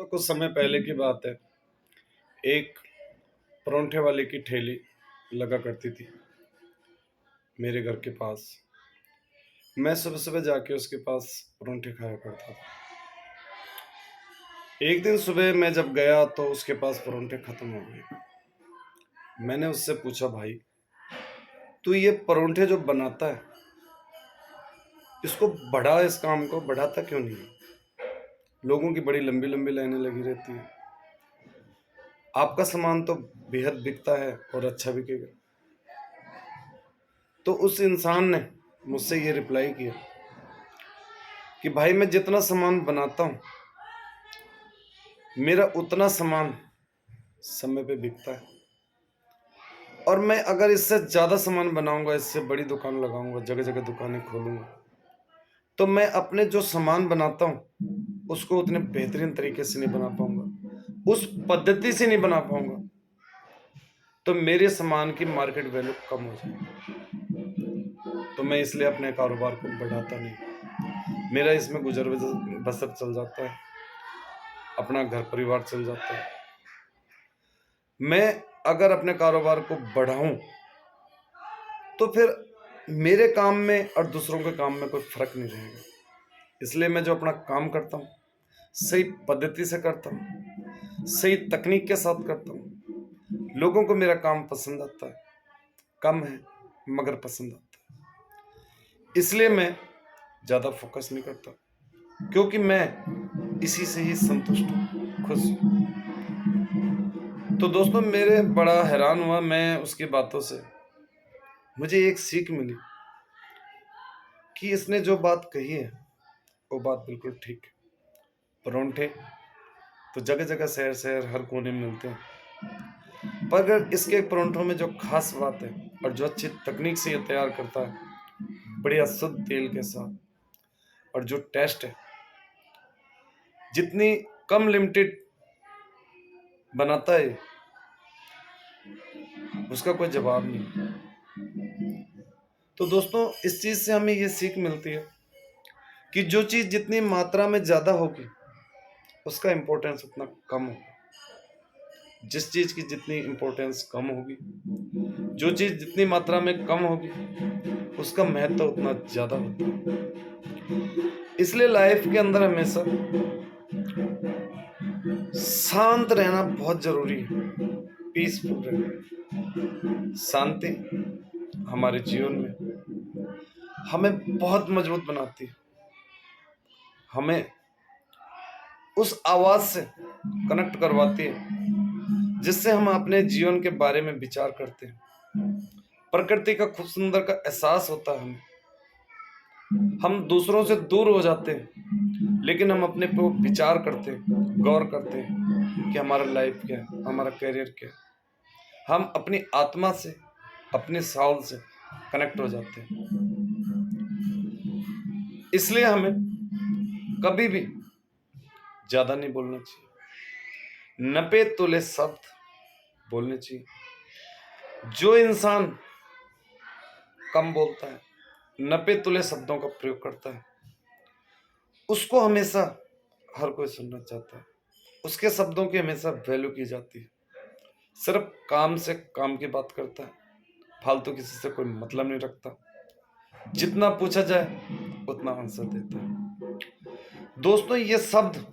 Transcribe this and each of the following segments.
तो कुछ समय पहले की बात है। एक परोंठे वाले की ठेली लगा करती थी मेरे घर के पास। मैं सुबह सुबह जाके उसके पास परोंठे खाया करता था। एक दिन सुबह मैं जब गया तो उसके पास परोंठे खत्म हो गए। मैंने उससे पूछा, भाई तू ये परोंठे जो बनाता है इसको बढ़ा, इस काम को बढ़ाता क्यों नहीं? लोगों की बड़ी लंबी लंबी लाइनें लगी रहती है। आपका सामान तो बेहद बिकता है और अच्छा बिकेगा। तो उस इंसान ने मुझसे ये रिप्लाई किया कि भाई मैं जितना सामान बनाता हूँ मेरा उतना सामान समय पे बिकता है, और मैं अगर इससे ज़्यादा सामान बनाऊंगा, इससे बड़ी दुकान लगाऊंगा, जगह जगह दुकानें खोलूंगा, तो मैं अपने जो सामान बनाता हूँ उसको उतने बेहतरीन तरीके से नहीं बना पाऊंगा, उस पद्धति से नहीं बना पाऊंगा, तो मेरे सामान की मार्केट वैल्यू कम हो जाएगी। तो मैं इसलिए अपने कारोबार को बढ़ाता नहीं। मेरा इसमें गुजर बसर चल जाता है, अपना घर परिवार चल जाता है। मैं अगर अपने कारोबार को बढ़ाऊं तो फिर मेरे काम में और दूसरों के काम में कोई फर्क नहीं रहेगा। इसलिए मैं जो अपना काम करता हूँ सही पद्धति से करता हूँ, सही तकनीक के साथ करता हूँ। लोगों को मेरा काम पसंद आता है, कम है मगर पसंद आता है। इसलिए मैं ज़्यादा फोकस नहीं करता, क्योंकि मैं इसी से ही संतुष्ट हूँ, खुश हूँ। तो दोस्तों, मेरे बड़ा हैरान हुआ मैं उसकी बातों से। मुझे एक सीख मिली कि इसने जो बात कही है वो बात बिल्कुल ठीक है। परोंठे तो जगह जगह, शहर शहर, हर कोने में मिलते हैं, पर अगर इसके परोंठों में जो खास बात है और जो अच्छी तकनीक से ये तैयार करता है, बढ़िया शुद्ध तेल के साथ, और जो टेस्ट है, जितनी कम लिमिटेड बनाता है उसका कोई जवाब नहीं। तो दोस्तों, इस चीज से हमें ये सीख मिलती है कि जो चीज जितनी मात्रा में ज्यादा होगी उसका इंपॉर्टेंस उतना कम होगा। जिस चीज की जितनी इंपॉर्टेंस कम होगी, जो चीज जितनी मात्रा में कम होगी, उसका महत्व उतना ज्यादा होता है। इसलिए लाइफ के अंदर हमेशा शांत रहना बहुत जरूरी है, पीसफुल रहना। शांति हमारे जीवन में हमें बहुत मजबूत बनाती है, हमें उस आवाज से कनेक्ट करवाती है जिससे हम अपने जीवन के बारे में विचार करते हैं। प्रकृति का खूब सुंदर का एहसास होता है हमें। हम दूसरों से दूर हो जाते हैं लेकिन हम अपने पे विचार करते हैं, गौर करते हैं कि हमारा लाइफ क्या है, हमारा करियर क्या है। हम अपनी आत्मा से, अपने साउल से कनेक्ट हो जाते हैं। इसलिए हमें कभी भी ज्यादा नहीं बोलना चाहिए, नपे तुले शब्द बोलने चाहिए। जो इंसान कम बोलता है, नपे तुले शब्दों का प्रयोग करता है, उसको हमेशा हर कोई सुनना चाहता है, उसके शब्दों की हमेशा वैल्यू की जाती है। सिर्फ काम से काम की बात करता है, फालतू किसी से कोई मतलब नहीं रखता, जितना पूछा जाए उतना आंसर देता है। दोस्तों, ये शब्द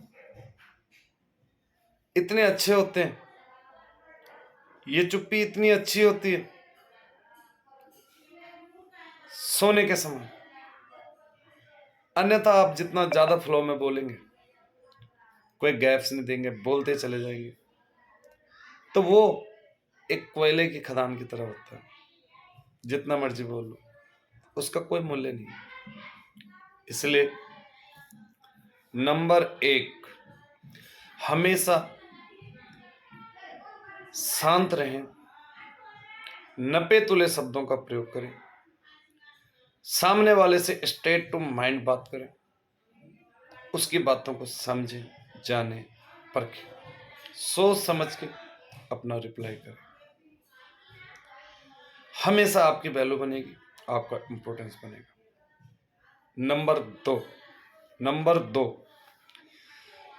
इतने अच्छे होते हैं, ये चुप्पी इतनी अच्छी होती है, सोने के समान। अन्यथा आप जितना ज्यादा फ्लो में बोलेंगे, कोई गैप्स नहीं देंगे, बोलते चले जाएंगे, तो वो एक कोयले की खदान की तरह होता है। जितना मर्जी बोल लो, उसका कोई मूल्य नहीं है। इसलिए नंबर 1, हमेशा शांत रहें, नपे तुले शब्दों का प्रयोग करें, सामने वाले से स्ट्रेट टू माइंड बात करें, उसकी बातों को समझें, जानें, परखें, सोच समझ के अपना रिप्लाई करें। हमेशा आपकी वैल्यू बनेगी, आपका इंपॉर्टेंस बनेगा। नंबर 2,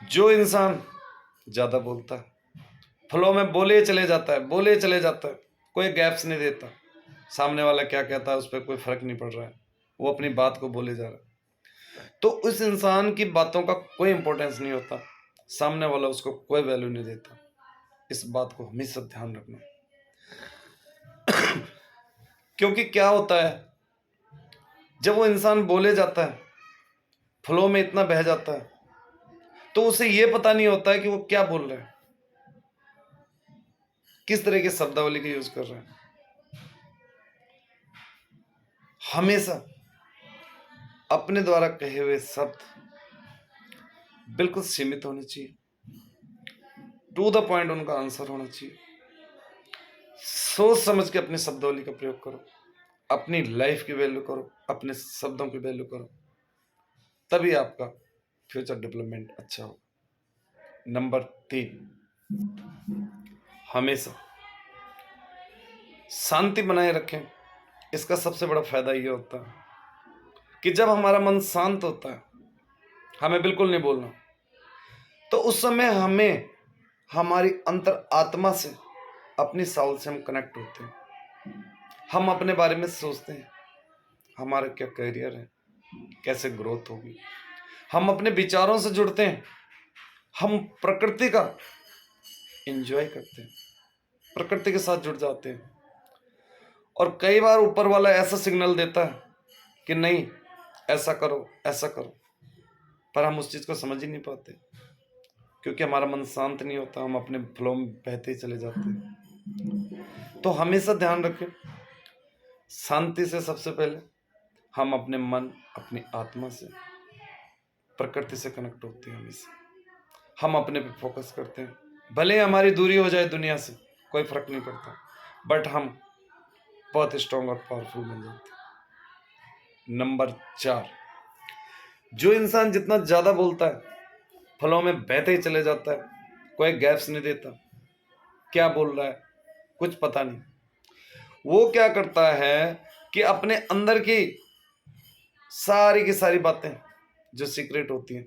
जो इंसान ज़्यादा बोलता है, फ्लो में बोले चले जाता है, बोले चले जाता है, कोई गैप्स नहीं देता। सामने वाला क्या कहता है उस पर कोई फर्क नहीं पड़ रहा है, वो अपनी बात को बोले जा रहा है। तो उस इंसान की बातों का कोई इंपॉर्टेंस नहीं होता, सामने वाला उसको कोई वैल्यू नहीं देता। इस बात को हमेशा ध्यान रखना। क्योंकि क्या होता है, जब वो इंसान बोले जाता है, फ्लो में इतना बह जाता है, तो उसे ये पता नहीं होता है कि वो क्या बोल रहा है, किस तरह की शब्दावली का यूज कर रहा है। हमेशा अपने द्वारा कहे हुए शब्द बिल्कुल सीमित होने चाहिए, टू द पॉइंट उनका आंसर होना चाहिए। सोच समझ के अपनी शब्दावली का प्रयोग करो, अपनी लाइफ की वैल्यू करो, अपने शब्दों की वैल्यू करो, तभी आपका फ्यूचर डेवलपमेंट अच्छा हो। नंबर 3, हमेशा शांति बनाए रखें। इसका सबसे बड़ा फायदा ये होता है कि जब हमारा मन शांत होता है, हमें बिल्कुल नहीं बोलना, तो उस समय हमें हमारी अंतर आत्मा से, अपनी साउल से हम कनेक्ट होते हैं। हम अपने बारे में सोचते हैं, हमारा क्या करियर है, कैसे ग्रोथ होगी। हम अपने विचारों से जुड़ते हैं, हम प्रकृति का एंजॉय करते हैं, प्रकृति के साथ जुड़ जाते हैं। और कई बार ऊपर वाला ऐसा सिग्नल देता है कि नहीं, ऐसा करो, ऐसा करो, पर हम उस चीज को समझ ही नहीं पाते, क्योंकि हमारा मन शांत नहीं होता, हम अपने फ्लो में बहते ही चले जाते हैं। तो हमेशा ध्यान रखें, शांति से सबसे पहले हम अपने मन, अपनी आत्मा से, प्रकृति से कनेक्ट होते हैं। हमेशा हम अपने पे फोकस करते हैं, भले हमारी दूरी हो जाए दुनिया से, कोई फर्क नहीं पड़ता, बट हम बहुत स्ट्रांग और पावरफुल बन जाते हैं। नंबर 4, जो इंसान जितना ज्यादा बोलता है, फ्लो में बहते ही चले जाता है, कोई गैप्स नहीं देता, क्या बोल रहा है कुछ पता नहीं, वो क्या करता है कि अपने अंदर की सारी बातें जो सीक्रेट होती हैं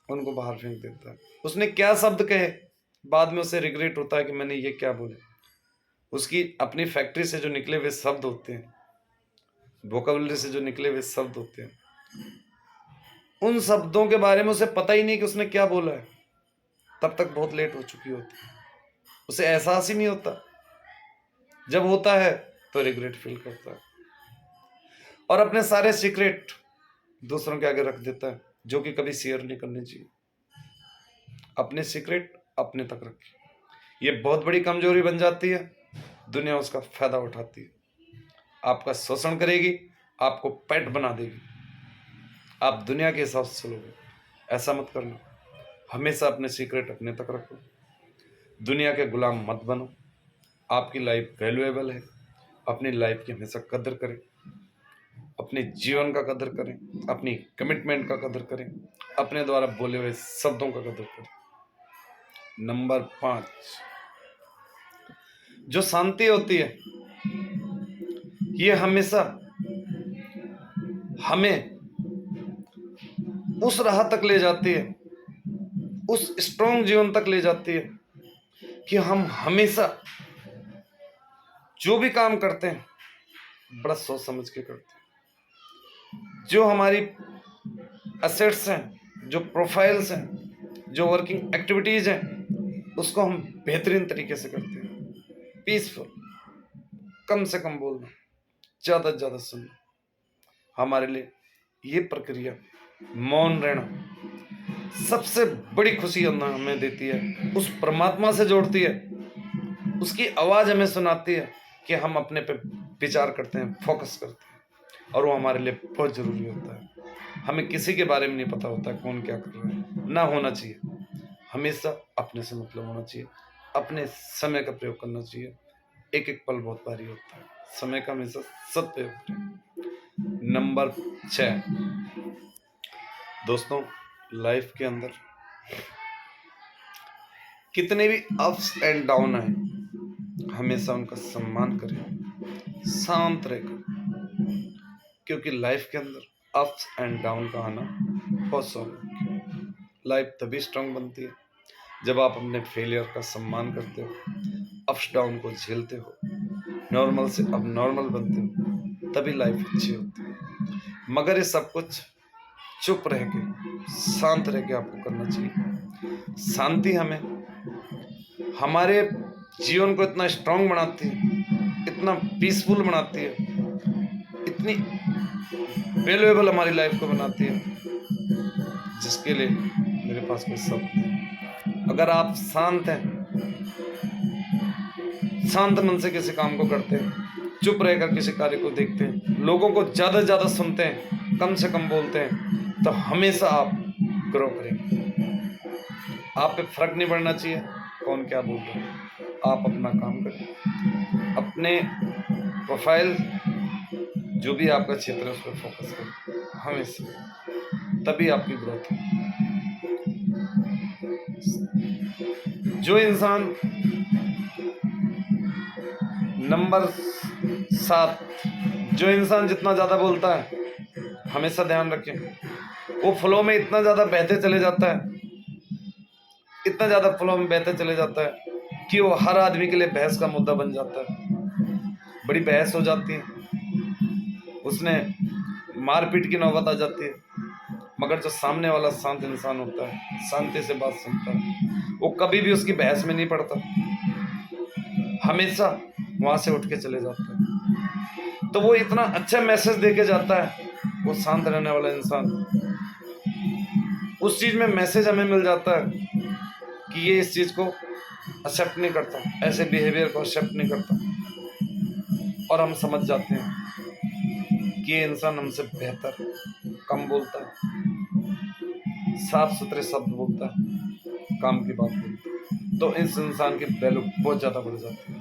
उनको बाहर फेंक देता है। उसने क्या शब्द कहे, बाद में उसे रिग्रेट होता है कि मैंने ये क्या बोले। उसकी अपनी फैक्ट्री से जो निकले हुए शब्द होते हैं, वोकैबुलरी से जो निकले हुए शब्द होते हैं, उन शब्दों के बारे में उसे पता ही नहीं कि उसने क्या बोला है, तब तक बहुत लेट हो चुकी होती है, उसे एहसास ही नहीं होता। जब होता है तो रिग्रेट फील करता है और अपने सारे सीक्रेट दूसरों के आगे रख देता है, जो कि कभी शेयर नहीं करनी चाहिए। अपने सीक्रेट अपने तक रखिए, ये बहुत बड़ी कमजोरी बन जाती है, दुनिया उसका फायदा उठाती है, आपका शोषण करेगी, आपको पेट बना देगी, आप दुनिया के हिसाब से चलोगे। ऐसा मत करना, हमेशा अपने सीक्रेट अपने तक रखो, दुनिया के गुलाम मत बनो। आपकी लाइफ वैल्यूएबल है, अपनी लाइफ की हमेशा कदर करें, अपने जीवन का कदर करें, अपनी कमिटमेंट का कदर करें, अपने द्वारा बोले हुए शब्दों का कदर करें। नंबर 5, जो शांति होती है ये हमेशा हमें उस राह तक ले जाती है, उस स्ट्रॉन्ग जीवन तक ले जाती है कि हम हमेशा जो भी काम करते हैं बड़ा सोच समझ के करते हैं। जो हमारी एसेट्स हैं, जो प्रोफाइल्स हैं, जो वर्किंग एक्टिविटीज हैं, उसको हम बेहतरीन तरीके से करते हैं। पीसफुल, कम से कम बोलना, ज्यादा से ज्यादा सुनना। हमारे लिए ये प्रक्रिया, मौन रहना, सबसे बड़ी खुशी हमें देती है, उस परमात्मा से जोड़ती है, उसकी आवाज हमें सुनाती है कि हम अपने पे विचार करते हैं, फोकस करते हैं, और वो हमारे लिए बहुत जरूरी होता है। हमें किसी के बारे में नहीं पता होता कौन क्या कर रहा है, ना होना चाहिए। हमेशा अपने से मतलब होना चाहिए, अपने समय का प्रयोग करना चाहिए। एक एक पल बहुत भारी होता है, समय का हमेशा सदुपयोग करें। नंबर 6, दोस्तों, लाइफ के अंदर कितने भी अप्स एंड डाउन आए, हमेशा उनका सम्मान करें, शांत रहकर, क्योंकि लाइफ के अंदर अप्स एंड डाउन का आना बहुत स्वाभाविक है। लाइफ तभी स्ट्रांग बनती है जब आप अपने फेलियर का सम्मान करते हो, अप्स डाउन को झेलते हो, नॉर्मल से अब नॉर्मल बनते हो, तभी लाइफ अच्छी होती है। मगर ये सब कुछ चुप रह के, शांत रह के आपको करना चाहिए। शांति हमें हमारे जीवन को इतना स्ट्रांग बनाती है, इतना पीसफुल बनाती है, इतनी वैल्यूएबल हमारी लाइफ को बनाती है, जिसके लिए मेरे पास कोई शब्द नहीं। अगर आप शांत हैं, शांत मन से किसी काम को करते हैं, चुप रहकर किसी कार्य को देखते हैं, लोगों को ज़्यादा से ज़्यादा सुनते हैं, कम से कम बोलते हैं, तो हमेशा आप ग्रो करेंगे। आप पे फर्क नहीं पड़ना चाहिए कौन क्या बोल रहा है। आप अपना काम करें, अपने प्रोफाइल जो भी आपका क्षेत्र है उस पर फोकस करें हमेशा, तभी आपकी ग्रोथ है। जो इंसान नंबर 7, जो इंसान जितना ज़्यादा बोलता है, हमेशा ध्यान रखें, वो फ्लो में इतना ज़्यादा बहते चले जाता है, इतना ज़्यादा फ्लो में बहते चले जाता है कि वो हर आदमी के लिए बहस का मुद्दा बन जाता है। बड़ी बहस हो जाती है, उसने मारपीट की नौबत आ जाती है। मगर जो सामने वाला शांत इंसान होता है, शांति से बात सुनता है, वो कभी भी उसकी बहस में नहीं पड़ता, हमेशा वहां से उठ के चले जाता है। तो वो इतना अच्छा मैसेज देके जाता है, वो शांत रहने वाला इंसान, उस चीज में मैसेज हमें मिल जाता है कि ये इस चीज को एक्सेप्ट नहीं करता, ऐसे बिहेवियर को एक्सेप्ट नहीं करता, और हम समझ जाते हैं कि ये इंसान हमसे बेहतर, कम बोलता है, साफ सुथरे शब्द बोलता है, काम की बात बोलता है, तो इस इंसान की वैल्यू बहुत ज़्यादा बढ़ जाती है।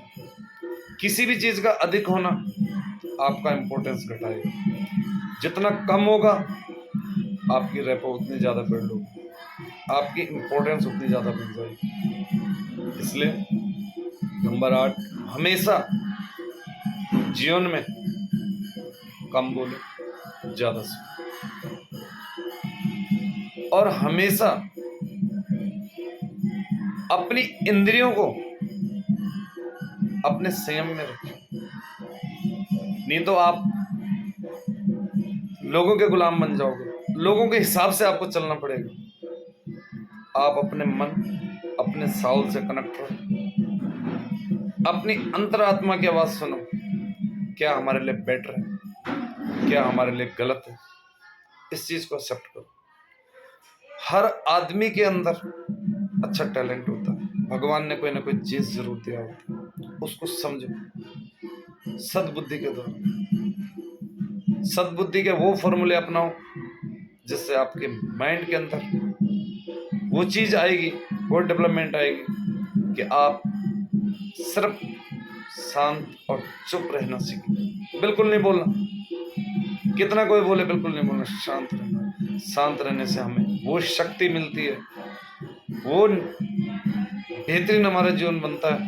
किसी भी चीज़ का अधिक होना आपका इम्पोर्टेंस घटाएगा, जितना कम होगा आपकी रेपो उतनी ज़्यादा बिल्ड होगी, आपकी इम्पोर्टेंस उतनी ज़्यादा बढ़ जाएगी। इसलिए नंबर 8, हमेशा जीवन में कम बोले, ज़्यादा सुने, और हमेशा अपनी इंद्रियों को अपने संयम में रखें। नहीं तो आप लोगों के गुलाम बन जाओगे, लोगों के हिसाब से आपको चलना पड़ेगा। आप अपने मन, अपने साउल से कनेक्ट रहो, अपनी अंतरात्मा की आवाज सुनो, क्या हमारे लिए बेटर है, क्या हमारे लिए गलत है, इस चीज को एक्सेप्ट करो। हर आदमी के अंदर अच्छा टैलेंट होता है, भगवान ने कोई ना कोई चीज जरूर दिया होता है, उसको समझो सद्बुद्धि के द्वारा। सद्बुद्धि के वो फॉर्मूले अपनाओ जिससे आपके माइंड के अंदर वो चीज आएगी, वो डेवलपमेंट आएगी कि आप सिर्फ शांत और चुप रहना सीखें। बिल्कुल नहीं बोलना, कितना कोई बोले बिल्कुल नहीं बोलना, शांत रहना। शांत रहने से हमें वो शक्ति मिलती है, वो बेहतरीन हमारा जीवन बनता है,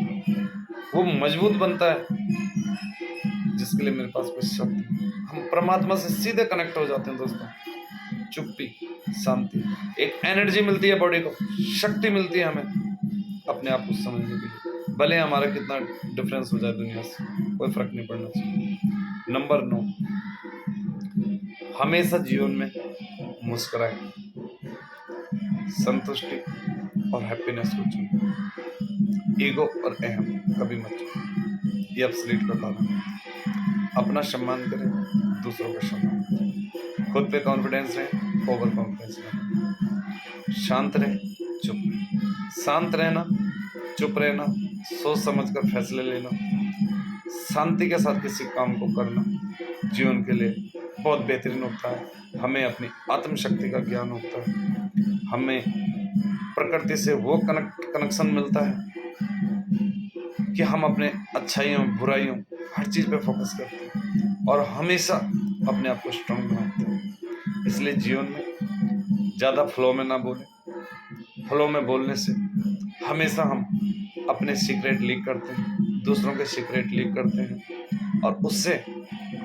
वो मजबूत बनता है, जिसके लिए मेरे पास कोई शब्द नहीं। हम परमात्मा से सीधे कनेक्ट हो जाते हैं दोस्तों। चुप्पी, शांति, एक एनर्जी मिलती है बॉडी को, शक्ति मिलती है हमें अपने आप को समझने के लिए। भले हमारा कितना डिफरेंस हो जाए दुनिया से, कोई फर्क नहीं पड़ना चाहिए। नंबर 9, हमेशा जीवन में मुस्कुराएं, संतुष्टि और हैप्पीनेस को चुनें। ईगो और अहम कभी मत चुनें, ये एब्सोल्यूट का कारण है। अपना सम्मान करें, दूसरों का सम्मान करें, खुद पे कॉन्फिडेंस रहें, ओवर कॉन्फिडेंस रहें, शांत रहें, चुप रहें। शांत रहना, चुप रहना, सोच समझकर फैसले लेना, शांति के साथ किसी काम को करना जीवन के लिए बहुत बेहतरीन होता है। हमें अपनी आत्मशक्ति का ज्ञान होता है, हमें प्रकृति से वो कनेक्शन मिलता है कि हम अपने अच्छाइयों, बुराइयों, हर चीज़ पे फोकस करते हैं और हमेशा अपने आप को स्ट्रांग बनाते हैं। इसलिए जीवन में ज़्यादा फ्लो में ना बोलें। फ्लो में बोलने से हमेशा हम अपने सीक्रेट लीक करते हैं, दूसरों के सीक्रेट लीक करते हैं, और उससे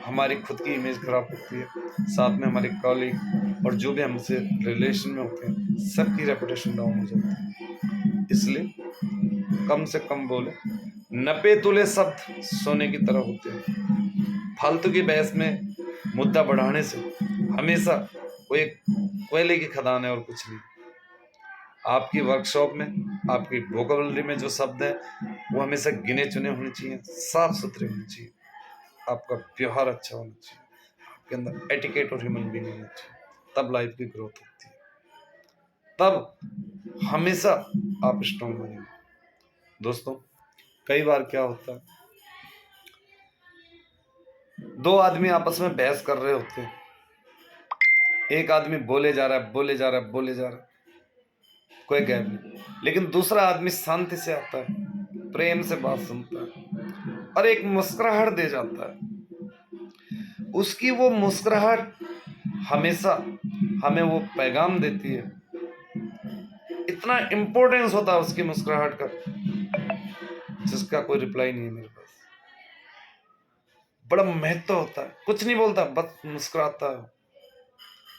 हमारी खुद की इमेज खराब होती है, साथ में हमारे कॉलीग और जो भी हमसे रिलेशन में होते हैं सबकी रेपुटेशन डाउन हो जाती है। इसलिए कम से कम बोले। 90 तोले शब्द सोने की तरह होते हैं। फालतू की बहस में मुद्दा बढ़ाने से हमेशा वो एक कोयले की खदान है और कुछ नहीं। आपकी वर्कशॉप में, आपकी वोकैबुलरी में जो शब्द है वो हमेशा गिने चुने होने चाहिए, साफ सुथरे होने चाहिए। आपका व्यवहार अच्छा होना चाहिए, आपके अंदर एटिकेट और ह्यूमन बीइंग होना चाहिए। तब लाइफ की ग्रोथ होती है, तब हमेशा आप स्ट्रॉन्ग बनेंगे। दोस्तों, कई बार क्या होता है, दो आदमी आपस में बहस कर रहे होते हैं। एक आदमी बोले जा रहा है, बोले जा रहा है, बोले जा रहा है, कोई गैप नहीं। लेकिन दूसरा आदमी शांति से आता है, प्रेम से बात सुनता है और एक मुस्कुराहट दे जाता है। उसकी वो मुस्कुराहट हमेशा हमें वो पैगाम देती है। इतना इंपॉर्टेंस होता है उसकी मुस्कुराहट का, जिसका कोई रिप्लाई नहीं है मेरे पास। बड़ा महत्व होता है, कुछ नहीं बोलता, बस मुस्कुराता है।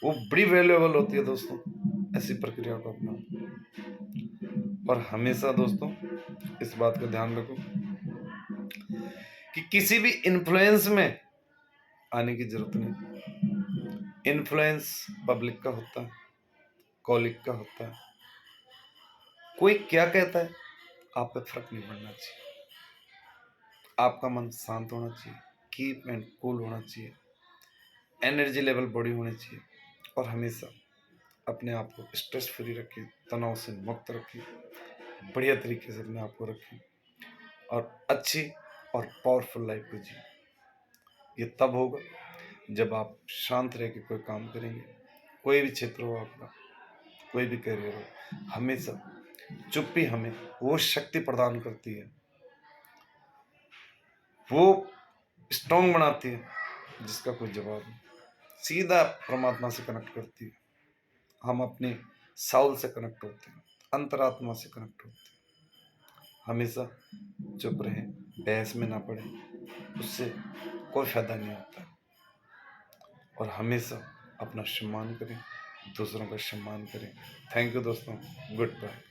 वो बड़ी वैल्यूएबल होती है दोस्तों, ऐसी प्रक्रिया को अपनाओ। और हमेशा दोस्तों इस बात का ध्यान रखो कि किसी भी इन्फ्लुएंस में आने की जरूरत नहीं। इन्फ्लुएंस पब्लिक का होता है, कॉलिग का होता है। कोई क्या कहता है आप पे फर्क नहीं पड़ना चाहिए। आपका मन शांत होना चाहिए, कीप एंड कूल होना चाहिए, एनर्जी लेवल बॉडी होनी चाहिए और हमेशा अपने आप को स्ट्रेस फ्री रखें, तनाव से मुक्त रखें, बढ़िया तरीके से अपने आप को रखें और अच्छी और पावरफुल लाइफ को जिए। ये तब होगा जब आप शांत रह के कोई काम करेंगे। कोई भी क्षेत्र हो आपका, कोई भी करियर हो, हमेशा चुप्पी हमें वो शक्ति प्रदान करती है, वो स्ट्रॉन्ग बनाती है जिसका कोई जवाब नहीं। सीधा परमात्मा से कनेक्ट करती है। हम अपने साउल से कनेक्ट होते हैं, अंतरात्मा से कनेक्ट होते हैं। हमेशा चुप रहें, बहस में ना पड़े, उससे कोई फायदा नहीं होता। और हमेशा अपना सम्मान करें, दूसरों का सम्मान करें। थैंक यू दोस्तों, गुड बाय।